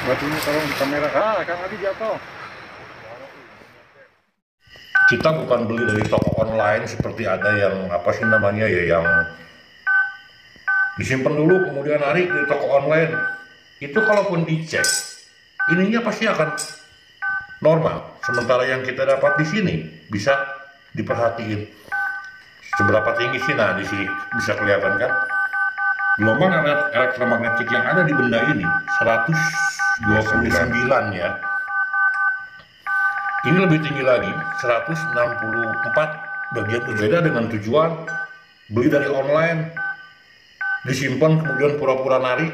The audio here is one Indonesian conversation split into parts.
Batunya tolong di kamera. Kang Adi jatuh. Kita bukan beli dari toko online seperti ada yang apa sih namanya ya, yang disimpan dulu kemudian narik di toko online. Itu kalaupun dicek, ininya pasti akan normal. Sementara yang kita dapat di sini bisa diperhatiin seberapa tinggi sih. Nah, di sini bisa kelihatan kan gelombang elektromagnetik yang ada di benda ini 129 ya. Ini lebih tinggi lagi 164. Bagian berbeda dengan tujuan beli dari online, disimpan kemudian pura-pura narik,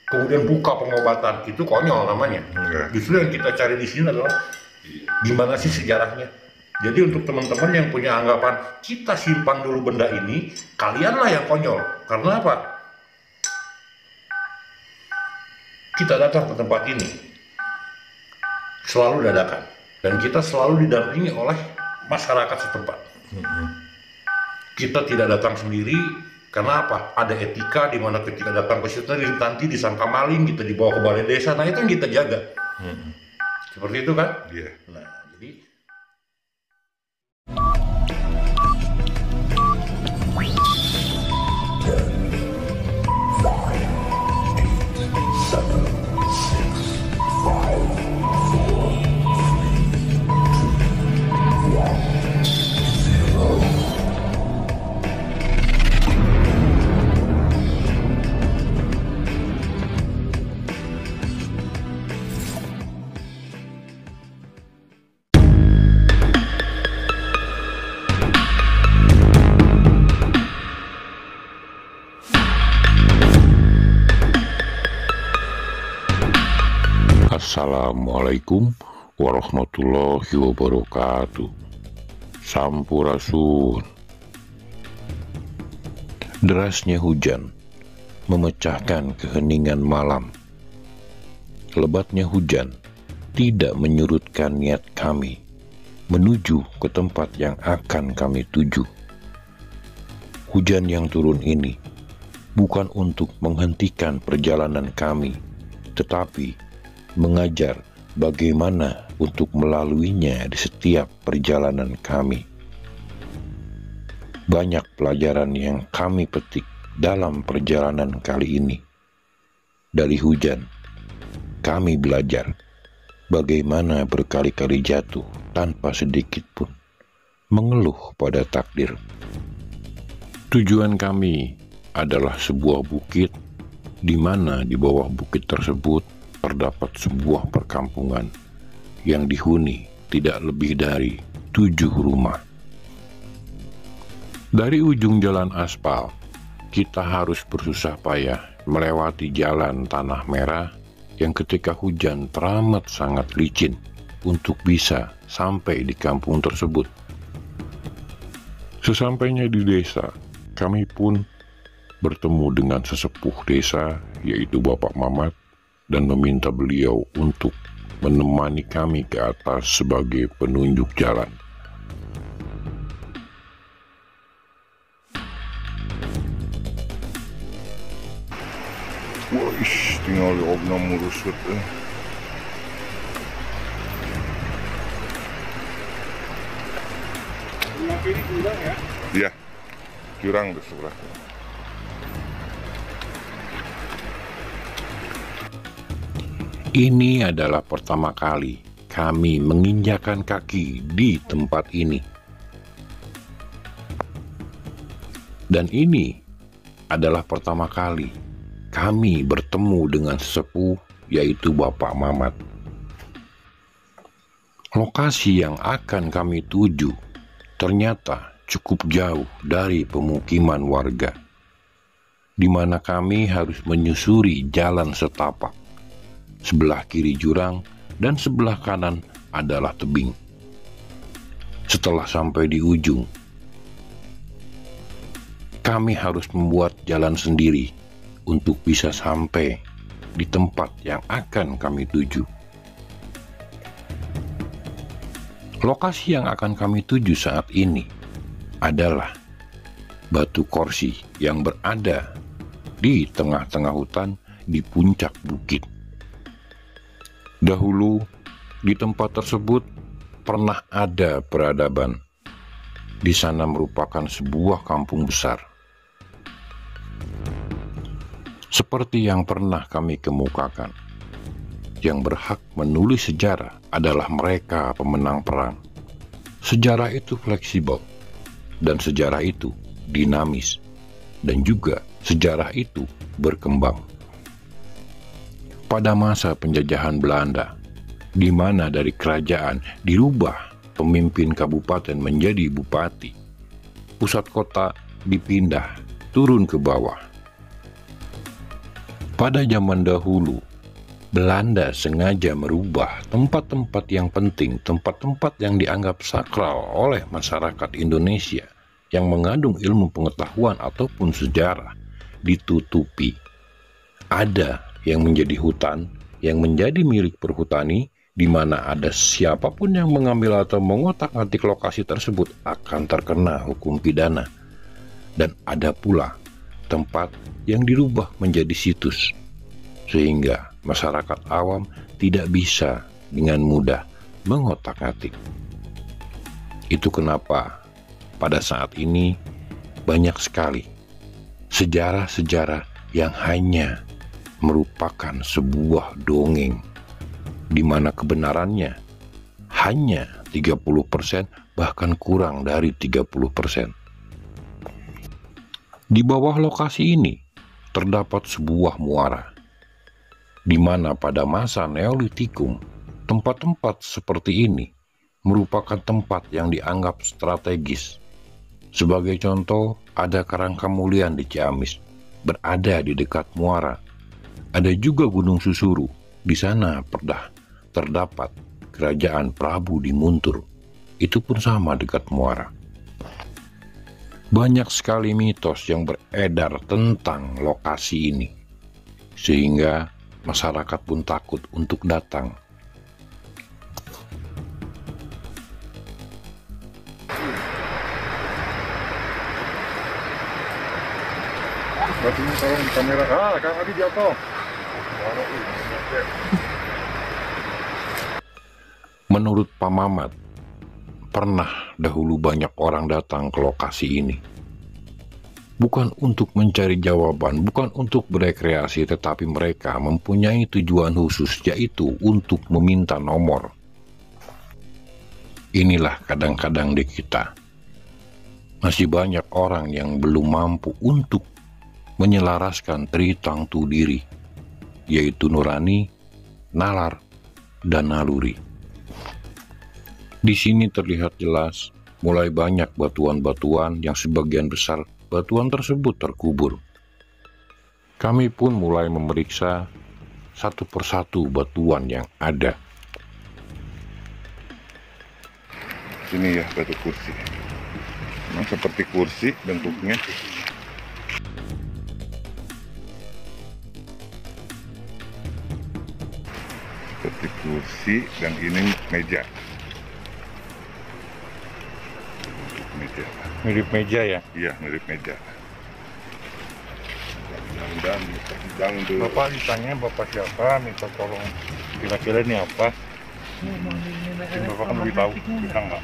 kemudian buka pengobatan. Itu konyol namanya. Justru yang kita cari di sini adalah gimana sih sejarahnya. Jadi untuk teman-teman yang punya anggapan kita simpan dulu benda ini, kalianlah yang konyol. Karena apa? Kita datang ke tempat ini selalu dadakan, dan kita selalu didampingi oleh masyarakat setempat. Kita tidak datang sendiri. Karena apa? Ada etika di mana ketika datang ke situ nanti disangka maling, kita dibawa ke balai desa. Nah, itu yang kita jaga. Seperti itu kan? Iya. Nah, jadi Assalamualaikum warahmatullahi wabarakatuh. Sampurasun. Derasnya hujan memecahkan keheningan malam. Lebatnya hujan tidak menyurutkan niat kami menuju ke tempat yang akan kami tuju. Hujan yang turun ini bukan untuk menghentikan perjalanan kami, tetapi mengajar bagaimana untuk melaluinya di setiap perjalanan kami. Banyak pelajaran yang kami petik dalam perjalanan kali ini. Dari hujan, kami belajar bagaimana berkali-kali jatuh tanpa sedikit pun mengeluh pada takdir. Tujuan kami adalah sebuah bukit, di mana di bawah bukit tersebut terdapat sebuah perkampungan yang dihuni tidak lebih dari 7 rumah. Dari ujung jalan aspal, kita harus bersusah payah melewati jalan tanah merah yang ketika hujan teramat sangat licin untuk bisa sampai di kampung tersebut. Sesampainya di desa, kami pun bertemu dengan sesepuh desa, yaitu Bapak Mamat, dan meminta beliau untuk menemani kami ke atas sebagai penunjuk jalan. Wah, tinggal diobna mulus gitu. Sebelah kiri jurang ya? Iya, jurang di sebelah. Ini adalah pertama kali kami menginjakan kaki di tempat ini. Dan ini adalah pertama kali kami bertemu dengan sesepuh, yaitu Bapak Mamat. Lokasi yang akan kami tuju ternyata cukup jauh dari pemukiman warga, di mana kami harus menyusuri jalan setapak. Sebelah kiri jurang dan sebelah kanan adalah tebing. Setelah sampai di ujung, kami harus membuat jalan sendiri untuk bisa sampai di tempat yang akan kami tuju. Lokasi yang akan kami tuju saat ini adalah Batu Korsi yang berada di tengah-tengah hutan di puncak bukit. Dahulu, di tempat tersebut pernah ada peradaban. Di sana merupakan sebuah kampung besar. Seperti yang pernah kami kemukakan, yang berhak menulis sejarah adalah mereka pemenang perang. Sejarah itu fleksibel, dan sejarah itu dinamis, dan juga sejarah itu berkembang. Pada masa penjajahan Belanda, di mana dari kerajaan dirubah pemimpin kabupaten menjadi bupati, pusat kota dipindah turun ke bawah. Pada zaman dahulu, Belanda sengaja merubah tempat-tempat yang penting, tempat-tempat yang dianggap sakral oleh masyarakat Indonesia yang mengandung ilmu pengetahuan ataupun sejarah, ditutupi. Ada yang menjadi hutan, yang menjadi milik perhutani, di mana ada siapapun yang mengambil atau mengotak-atik lokasi tersebut akan terkena hukum pidana. Dan ada pula tempat yang dirubah menjadi situs, sehingga masyarakat awam tidak bisa dengan mudah mengotak-atik. Itu kenapa pada saat ini banyak sekali sejarah-sejarah yang hanya merupakan sebuah dongeng, di mana kebenarannya hanya 30%, bahkan kurang dari 30%. Di bawah lokasi ini terdapat sebuah muara, di mana pada masa Neolitikum, tempat-tempat seperti ini merupakan tempat yang dianggap strategis. Sebagai contoh, ada Karangkamulian di Ciamis, berada di dekat muara. Ada juga Gunung Susuru, di sana pernah terdapat kerajaan Prabu di Muntur, itu pun sama dekat muara. Banyak sekali mitos yang beredar tentang lokasi ini, sehingga masyarakat pun takut untuk datang. Batunya tolong kamera. Kang Adi jatuh. Menurut Pak Mamat, pernah dahulu banyak orang datang ke lokasi ini. Bukan untuk mencari jawaban, bukan untuk berekreasi, tetapi mereka mempunyai tujuan khusus, yaitu untuk meminta nomor. Inilah kadang-kadang di kita. Masih banyak orang yang belum mampu untuk menyelaraskan tritangtu diri, yaitu nurani, nalar, dan naluri. Di sini terlihat jelas mulai banyak batuan-batuan yang sebagian besar batuan tersebut terkubur. Kami pun mulai memeriksa satu persatu batuan yang ada. Sini ya batu kursi. Memang seperti kursi bentuknya. Seperti kursi, dan ini meja. Meja. Mirip meja ya. Iya, mirip meja. Dan sidang dulu. Bapak ditanya bapak siapa, minta tolong kira-kira ini apa. Mungkin bapak kan lebih tahu, bisa nggak?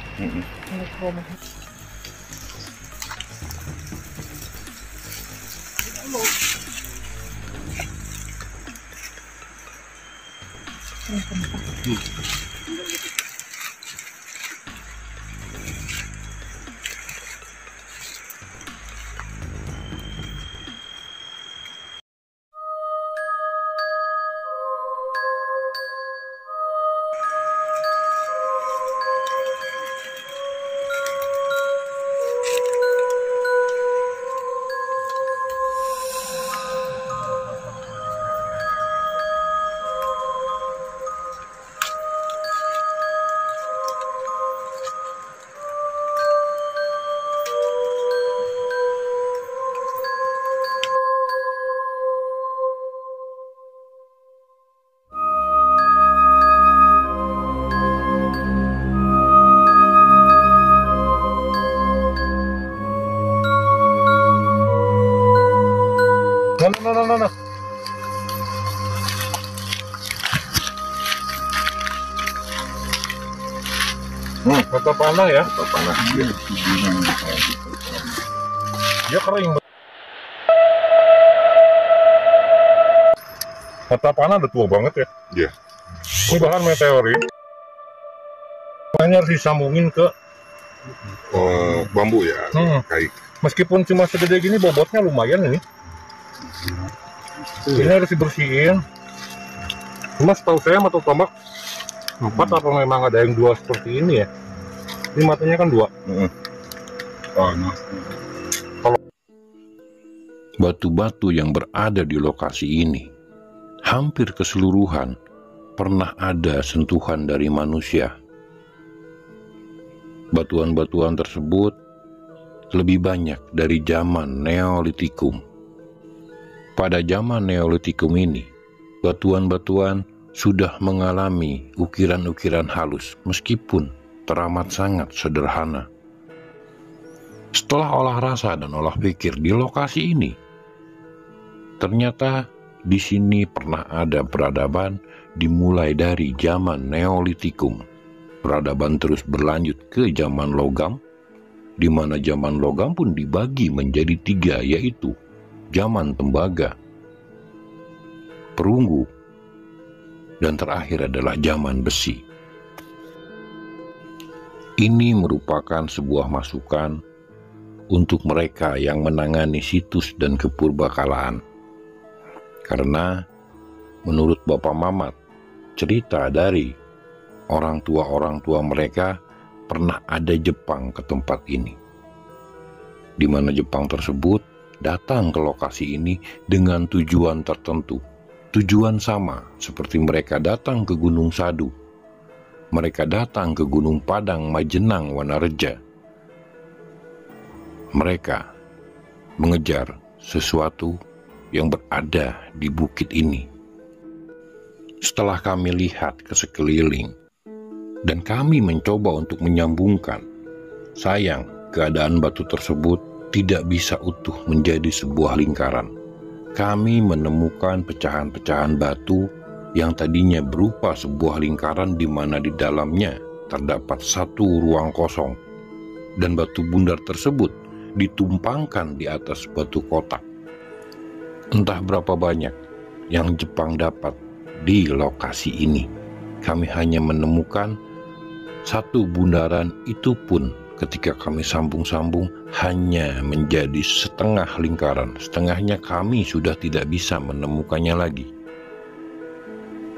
Mata panah ya. Mata panah dia. Dia kering. Mata panah udah tua banget ya. Iya. Ini bahan meteorit. Makanya harus disambungin ke Bambu ya. Kayu. meskipun cuma segede gini, bobotnya lumayan ini. Ini harus dibersihin. Cuma setahu saya mata tombak 4 apa memang ada yang 2 seperti ini ya? Ini matanya kan 2. Batu-batu yang berada di lokasi ini hampir keseluruhan pernah ada sentuhan dari manusia. Batuan-batuan tersebut lebih banyak dari zaman Neolitikum. Pada zaman Neolitikum ini, batuan-batuan sudah mengalami ukiran-ukiran halus meskipun teramat sangat sederhana. Setelah olah rasa dan olah pikir di lokasi ini, ternyata di sini pernah ada peradaban dimulai dari zaman Neolitikum. Peradaban terus berlanjut ke zaman logam, di mana zaman logam pun dibagi menjadi 3, yaitu zaman tembaga, perunggu, dan terakhir adalah zaman besi. Ini merupakan sebuah masukan untuk mereka yang menangani situs dan kepurbakalaan. Karena menurut Bapak Mamat, cerita dari orang tua mereka pernah ada Jepang ke tempat ini, di mana Jepang tersebut datang ke lokasi ini dengan tujuan tertentu. Tujuan sama seperti mereka datang ke Gunung Sadu, mereka datang ke Gunung Padang, Majenang, Wanareja. Mereka mengejar sesuatu yang berada di bukit ini. Setelah kami lihat ke sekeliling dan kami mencoba untuk menyambungkan, sayang keadaan batu tersebut tidak bisa utuh menjadi sebuah lingkaran. Kami menemukan pecahan-pecahan batu yang tadinya berupa sebuah lingkaran di mana di dalamnya terdapat satu ruang kosong, dan batu bundar tersebut ditumpangkan di atas batu kotak. Entah berapa banyak yang Jepang dapat di lokasi ini. Kami hanya menemukan satu bundaran, itu pun ketika kami sambung-sambung hanya menjadi setengah lingkaran. Setengahnya kami sudah tidak bisa menemukannya lagi.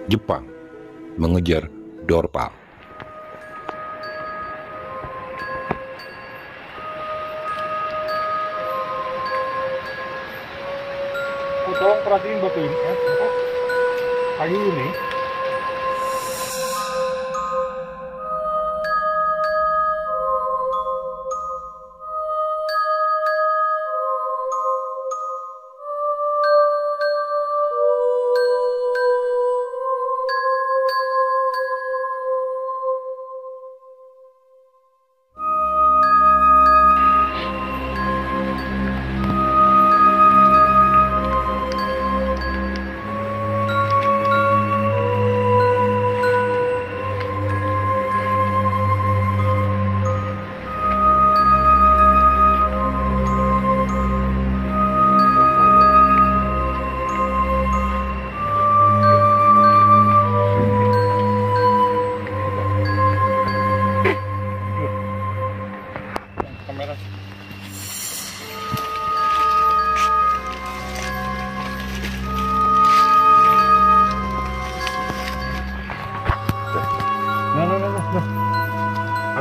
Jepang mengejar Dorpal. Tolong perhatiin batu ini ya, kayu ini.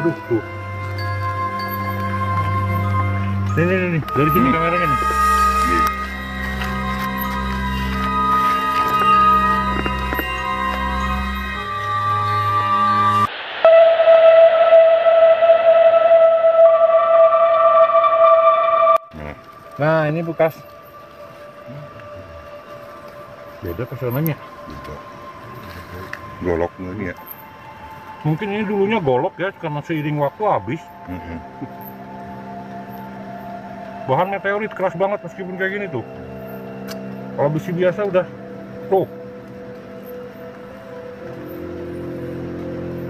Aduh, tuh. Nih. Dari sini kameranya nih. Nah, ini bekas. Beda kesananya. Goloknya ini ya. Mungkin ini dulunya golok ya, karena seiring waktu habis. Bahan meteorit keras banget meskipun kayak gini tuh. Kalau besi biasa udah tuh.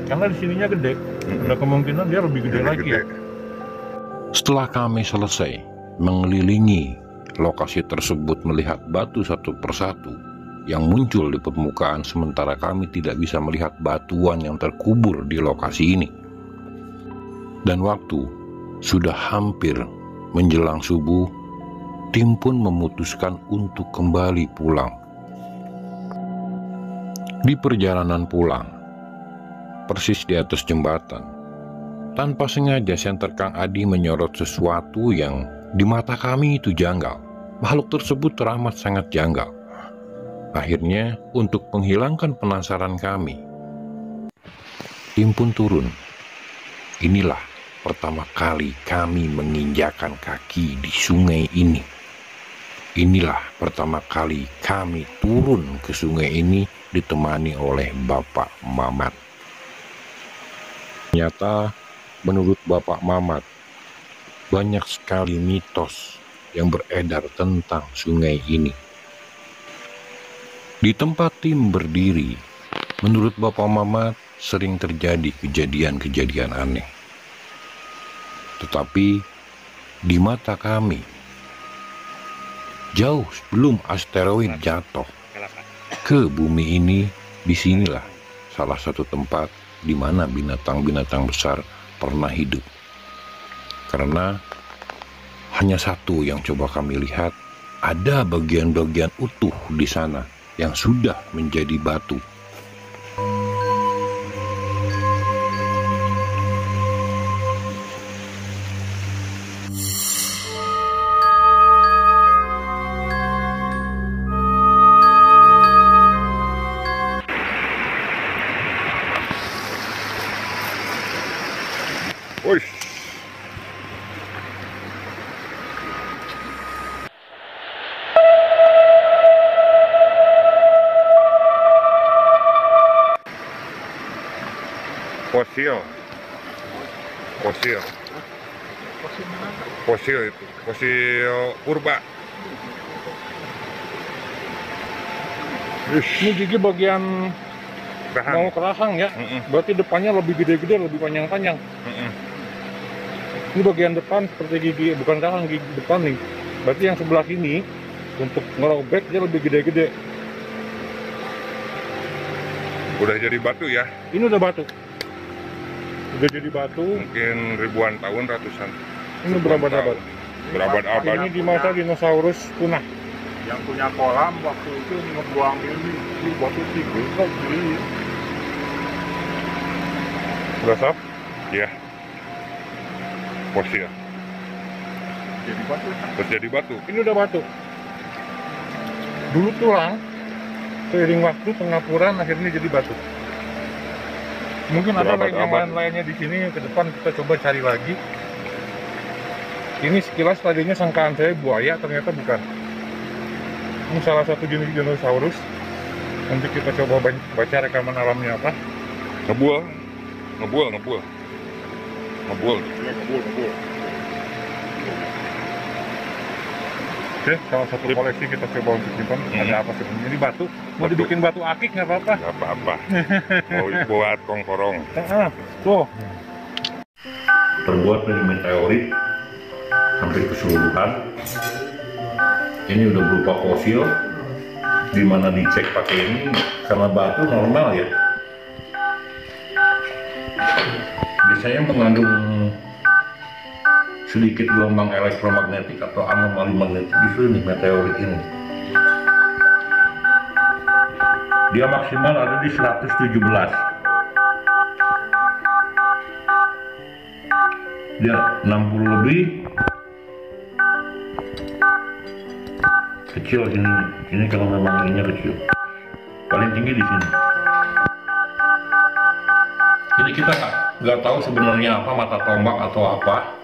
Karena di sininya gede. Ada kemungkinan dia lebih gede lagi ya. Setelah kami selesai mengelilingi lokasi tersebut, melihat batu satu persatu yang muncul di permukaan, sementara kami tidak bisa melihat batuan yang terkubur di lokasi ini. Dan waktu sudah hampir menjelang subuh, tim pun memutuskan untuk kembali pulang. Di perjalanan pulang, persis di atas jembatan, tanpa sengaja senter Kang Adi menyorot sesuatu yang di mata kami itu janggal. Makhluk tersebut teramat sangat janggal. Akhirnya, untuk menghilangkan penasaran kami, tim pun turun. Inilah pertama kali kami menginjakan kaki di sungai ini. Inilah pertama kali kami turun ke sungai ini ditemani oleh Bapak Mamat. Ternyata, menurut Bapak Mamat, banyak sekali mitos yang beredar tentang sungai ini. Di tempat tim berdiri, menurut Bapak Mamat sering terjadi kejadian-kejadian aneh. Tetapi di mata kami, jauh sebelum asteroid jatuh ke bumi ini, disinilah salah satu tempat di mana binatang-binatang besar pernah hidup. Karena hanya satu yang coba kami lihat, ada bagian-bagian utuh di sana yang sudah menjadi batu. Wih. Fosil itu, fosil purba. Ini gigi bagian Rahang. mau kerahang ya. Berarti depannya lebih gede-gede, lebih panjang-panjang. Ini bagian depan seperti gigi, bukan rahang, gigi depan nih. Berarti yang sebelah sini untuk ngerobek dia lebih gede-gede. Udah jadi batu ya? Ini udah batu. Udah jadi batu. Mungkin ribuan tahun, ratusan. Ini berabad-abad. Berabad-abad. Ini di masa dinosaurus punah. Yang punya kolam waktu itu ngebuang ini batu tinggi kok beli. Berasa? Ya. Fosil. Jadi batu. Terus jadi batu. Ini udah batu. Dulu tulang, seiring waktu pengapuran akhirnya jadi batu. Mungkin ada yang lain-lainnya di sini, ke depan kita coba cari lagi. Ini sekilas tadinya sangkaan saya buaya, ternyata bukan. Ini salah satu jenis dinosaurus. Nanti kita coba baca rekaman alamnya apa. Ngebul. Ya kebul. Oke, salah satu koleksi kita coba untuk simpan. Ada apa sebenarnya? Ini batu. Mau dibikin batu akik nggak apa-apa. Nggak apa-apa. Mau buat kongkorong. Tuh. Terbuat dari meteorit hampir keseluruhan. Ini udah berupa fosil, dimana dicek pakai ini karena batu normal ya. Biasanya mengandung sedikit gelombang elektromagnetik atau anomali magnetik justru nih meteorit ini. Dia maksimal ada di 117. Dia 60 lebih. Kecil ini kalau memang ininya kecil. Paling tinggi di sini. Jadi kita nggak tahu sebenarnya apa mata tombak atau apa.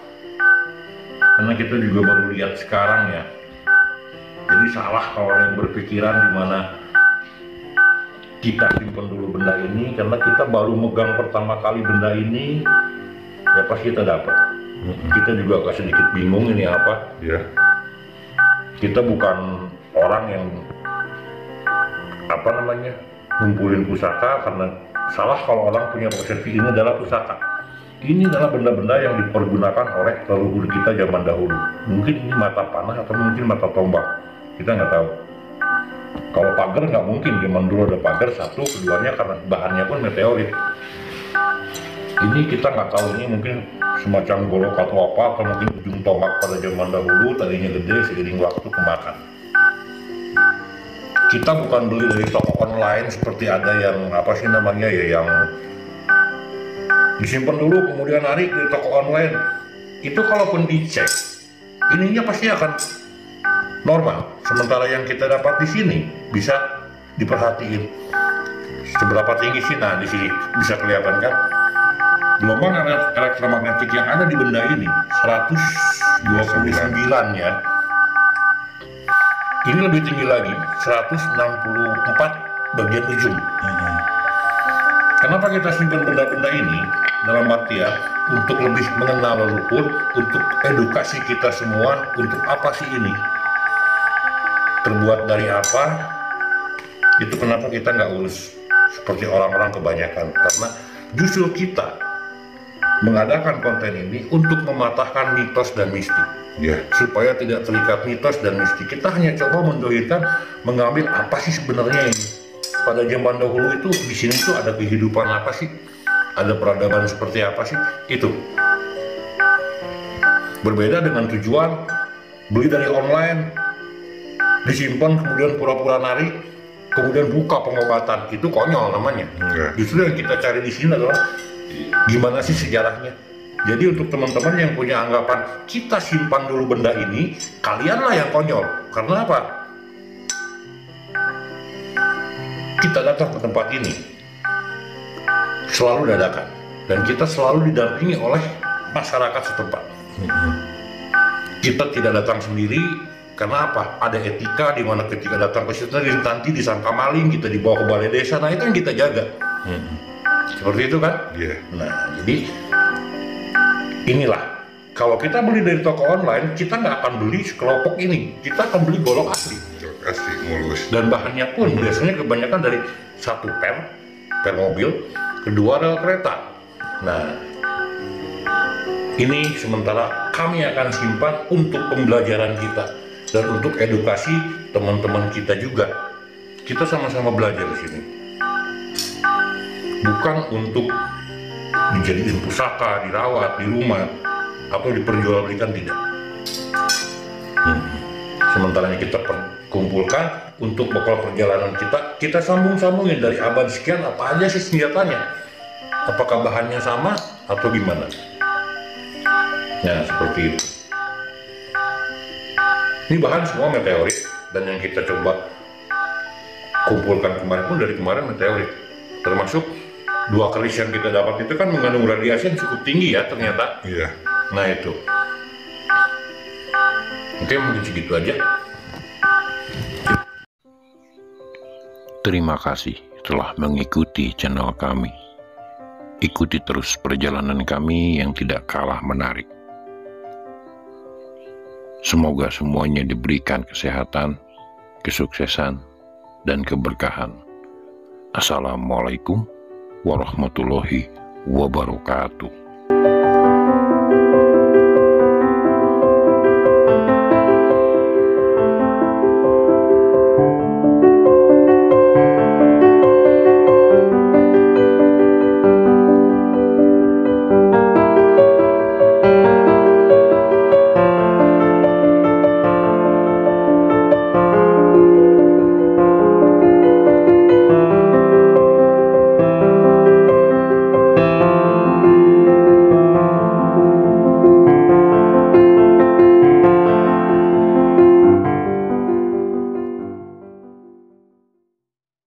Karena kita juga baru lihat sekarang ya. Jadi salah kalau yang berpikiran di mana kita simpan dulu benda ini, karena kita baru megang pertama kali benda ini, ya pas kita dapat. Kita juga agak sedikit bingung ini apa. Ya. Kita bukan orang yang ngumpulin pusaka, karena salah kalau orang punya persepsi ini adalah pusaka. Ini adalah benda-benda yang dipergunakan oleh leluhur kita zaman dahulu. Mungkin ini mata panah atau mungkin mata tombak, kita nggak tahu. Kalau pagar nggak mungkin, zaman dulu ada pagar, satu, keduanya karena bahannya pun meteorit. Ini kita nggak tahu, ini mungkin semacam golok atau apa, atau mungkin ujung tombak pada zaman dahulu, tadinya gede, seiring waktu kemakan. Kita bukan beli dari toko online seperti ada yang apa sih namanya ya, yang disimpan dulu kemudian narik di toko online. Itu kalaupun dicek, ininya pasti akan normal. Sementara yang kita dapat di sini bisa diperhatiin seberapa tinggi sih. Nah, di sini bisa kelihatan kan gelombang elektromagnetik yang ada di benda ini 129 ya. Ini lebih tinggi lagi, 164 bagian ujung. Kenapa kita simpan benda-benda ini? Dalam artian untuk lebih mengenal leluhur, untuk edukasi kita semua, untuk apa sih ini? Terbuat dari apa? Itu kenapa kita nggak urus seperti orang-orang kebanyakan. Karena justru kita mengadakan konten ini untuk mematahkan mitos dan mistik. Supaya tidak terikat mitos dan mistik. Kita hanya coba mendoakan, mengambil apa sih sebenarnya ini. Pada zaman dahulu itu di sini tuh ada kehidupan apa sih? Ada peradaban seperti apa sih? Itu berbeda dengan tujuan beli dari online, disimpan kemudian pura-pura narik, kemudian buka pengobatan. Itu konyol namanya. Justru yang kita cari di sini adalah gimana sih sejarahnya. Jadi untuk teman-teman yang punya anggapan kita simpan dulu benda ini, kalianlah yang konyol. Karena apa? Kita datang ke tempat ini selalu dadakan, dan kita selalu didampingi oleh masyarakat setempat. Kita tidak datang sendiri. Karena apa? Ada etika di mana ketika datang ke situ nanti disangka maling, kita dibawa ke balai desa. Nah, itu yang kita jaga. Seperti itu kan? Nah, jadi inilah, kalau kita beli dari toko online, kita nggak akan beli sekelompok ini. Kita akan beli golok asli. Asli, mulus. Dan bahannya pun biasanya kebanyakan dari satu per mobil, kedua rel kereta. Nah, ini sementara kami akan simpan untuk pembelajaran kita dan untuk edukasi teman-teman kita juga. Kita sama-sama belajar di sini. Bukan untuk dijadiin pusaka, dirawat di rumah, atau diperjualbelikan, tidak. Sementara kita kumpulkan untuk bekal perjalanan kita sambung-sambungin dari abad sekian apa aja sih senjatanya, apakah bahannya sama atau gimana. Nah, seperti itu. Ini bahan semua meteorit, dan yang kita coba kumpulkan kemarin pun dari kemarin meteorit, termasuk 2 keris yang kita dapat itu kan mengandung radiasi yang cukup tinggi ya ternyata. Nah itu. Oke, mungkin segitu aja. Terima kasih telah mengikuti channel kami. Ikuti terus perjalanan kami yang tidak kalah menarik. Semoga semuanya diberikan kesehatan, kesuksesan, dan keberkahan. Assalamualaikum warahmatullahi wabarakatuh.